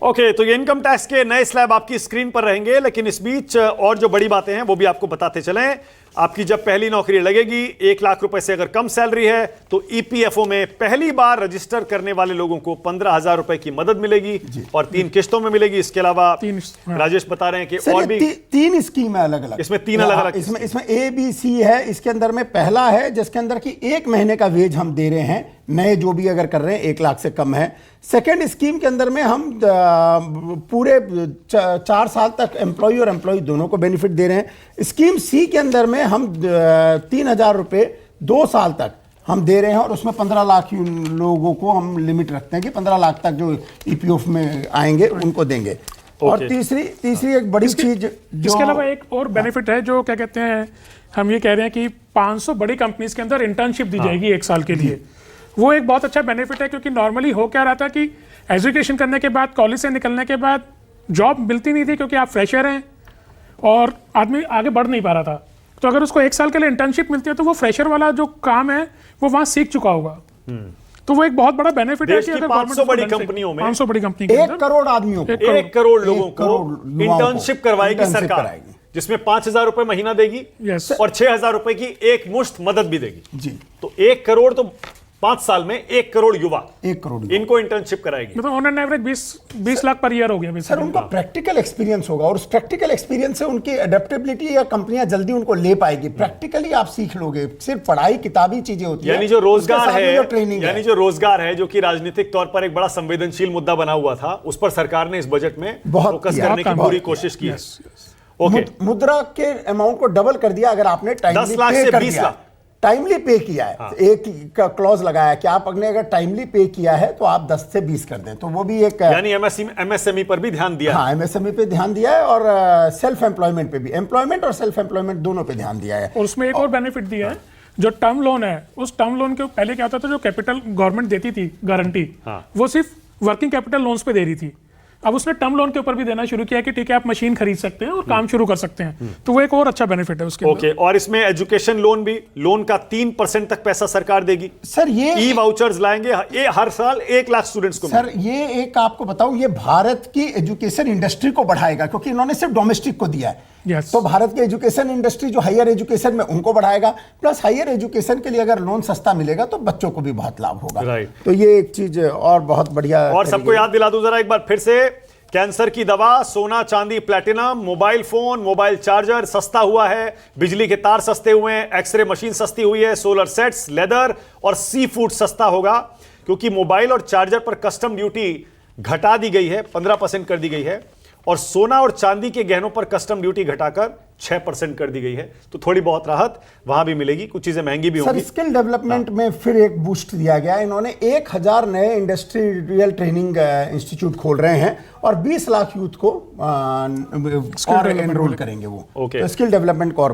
Okay, तो ये income tax के नए स्लैब आपकी स्क्रीन पर रहेंगे, लेकिन इस बीच और जो बड़ी बातें हैं वो भी आपको बताते चलें। आपकी जब पहली नौकरी लगेगी, 1 लाख रुपए से अगर कम सैलरी है तो ईपीएफओ में पहली बार रजिस्टर करने वाले लोगों को 15,000 रुपए की मदद मिलेगी और 3 किस्तों में मिलेगी। इसके अलावा राजेश बता रहे हैं कि और भी 3 स्कीम है अलग अलग। इसमें 3 अलग अलग इसमें ए बी सी है। इसके अंदर में पहला है जिसके अंदर की 1 महीने का वेज हम दे रहे हैं, नए जो भी अगर कर रहे हैं 1 लाख से कम है। सेकेंड स्कीम के अंदर में हम पूरे 4 साल तक एम्प्लॉय और एम्प्लॉय दोनों को बेनिफिट दे रहे हैं। स्कीम सी के अंदर में हम 3,000 रुपये 2 साल तक हम दे रहे हैं और उसमें 15 लाख लोगों को हम लिमिट रखते हैं कि 15 लाख तक जो ईपीएफ में आएंगे उनको देंगे। और तीसरी एक बड़ी चीज इसके अलावा एक और बेनिफिट है जो क्या कहते हैं, हम ये कह रहे हैं कि 500 बड़ी कंपनीज के अंदर इंटर्नशिप दी जाएगी 1 साल के लिए। वो एक बहुत अच्छा बेनिफिट है, क्योंकि नॉर्मली हो क्या रहा था कि एजुकेशन करने के बाद, कॉलेज से निकलने के बाद जॉब मिलती नहीं थी क्योंकि आप फ्रेशर हैं और आदमी आगे बढ़ नहीं पा रहा था। तो अगर उसको 1 साल के लिए इंटर्नशिप मिलती है तो वो फ्रेशर वाला जो काम है वो वहां सीख चुका होगा। तो वो एक बहुत बड़ा बेनिफिट है कि अगर 500 बड़ी कंपनियों में 500 बड़ी कंपनी 1 करोड़ आदमियों को 1 करोड़ लोगों को इंटर्नशिप करवाएगी सरकार, जिसमें 5,000 रुपए महीना देगी और 6,000 रुपए की एक मुश्त मदद भी देगी जी। तो 1 करोड़ तो 5 साल में 1 करोड़ युवा इनको इंटर्नशिप कराएगी। मतलब on an average 20 lakh per year हो गया सर। उनको प्रैक्टिकल एक्सपीरियंस होगा और उस प्रैक्टिकल एक्सपीरियंस से उनकी एडेप्टेबिलिटी या कंपनियां जल्दी उनको ले पाएगी। प्रैक्टिकली आप सीख लोगे, सिर्फ पढ़ाई किताबी चीजें होती है। यानी जो रोजगार है, यानी जो रोजगार है जो कि राजनीतिक तौर पर एक बड़ा संवेदनशील मुद्दा बना हुआ था, उस पर सरकार ने इस बजट में फोकस करने की पूरी कोशिश की है। मुद्रा के अमाउंट को डबल कर दिया अगर आपने 10 लाख से 20 लाख टाइमली पे किया है। हाँ। एक क्लॉज लगाया कि आप अगर टाइमली पे किया है तो आप 10 से 20 कर दें, तो वो भी एक, यानी एमएसएमई पर भी ध्यान दिया। हाँ, एमएसएमई पे ध्यान दिया है और सेल्फ एम्प्लॉयमेंट पे भी, एम्प्लॉयमेंट और सेल्फ एम्प्लॉयमेंट दोनों पे ध्यान दिया है। और उसमें एक और बेनिफिट दिया है, जो टर्म लोन है, उस टर्म लोन के पहले क्या होता था, जो कैपिटल गवर्नमेंट देती थी गारंटी, वो सिर्फ वर्किंग कैपिटल लोन्स पे दे रही थी। अब उसने टर्म लोन के ऊपर भी देना शुरू किया कि ठीक है आप मशीन खरीद सकते हैं और काम शुरू कर सकते हैं। तो वो एक और अच्छा बेनिफिट है उसके। ओके, और इसमें एजुकेशन लोन भी, लोन का 3% तक पैसा सरकार देगी। सर ये ई वाउचर्स लाएंगे हर साल 1 लाख स्टूडेंट्स को। सर ये एक आपको बताऊं, ये भारत की एजुकेशन इंडस्ट्री को बढ़ाएगा, क्योंकि इन्होंने सिर्फ डोमेस्टिक को दिया है। तो भारत की एजुकेशन इंडस्ट्री जो हायर एजुकेशन में, उनको बढ़ाएगा। प्लस हायर एजुकेशन के लिए अगर लोन सस्ता मिलेगा तो बच्चों को भी बहुत लाभ होगा। तो ये एक चीज और बहुत बढ़िया। और सबको याद दिला दूं जरा एक बार फिर से, कैंसर की दवा, सोना चांदी platinum, mobile phone, mobile charger सस्ता हुआ है, बिजली के तार सस्ते हुए हैं, एक्सरे मशीन सस्ती हुई है, सोलर सेट्स, लेदर और सी फूड सस्ता होगा, क्योंकि मोबाइल और चार्जर पर कस्टम ड्यूटी घटा दी गई है, 15% कर दी गई है, और सोना और चांदी के गहनों पर कस्टम ड्यूटी घटाकर 6% कर दी गई है। तो थोड़ी बहुत राहत वहां भी मिलेगी, कुछ चीजें महंगी भी होंगी। सर स्किल डेवलपमेंट में फिर एक बूस्ट दिया गया है। इन्होंने 1000 नए इंडस्ट्रियल ट्रेनिंग इंस्टीट्यूट खोल रहे हैं और 20 लाख यूथ को और एनरोल करेंगे वो। तो स्किल डेवलपमेंट को और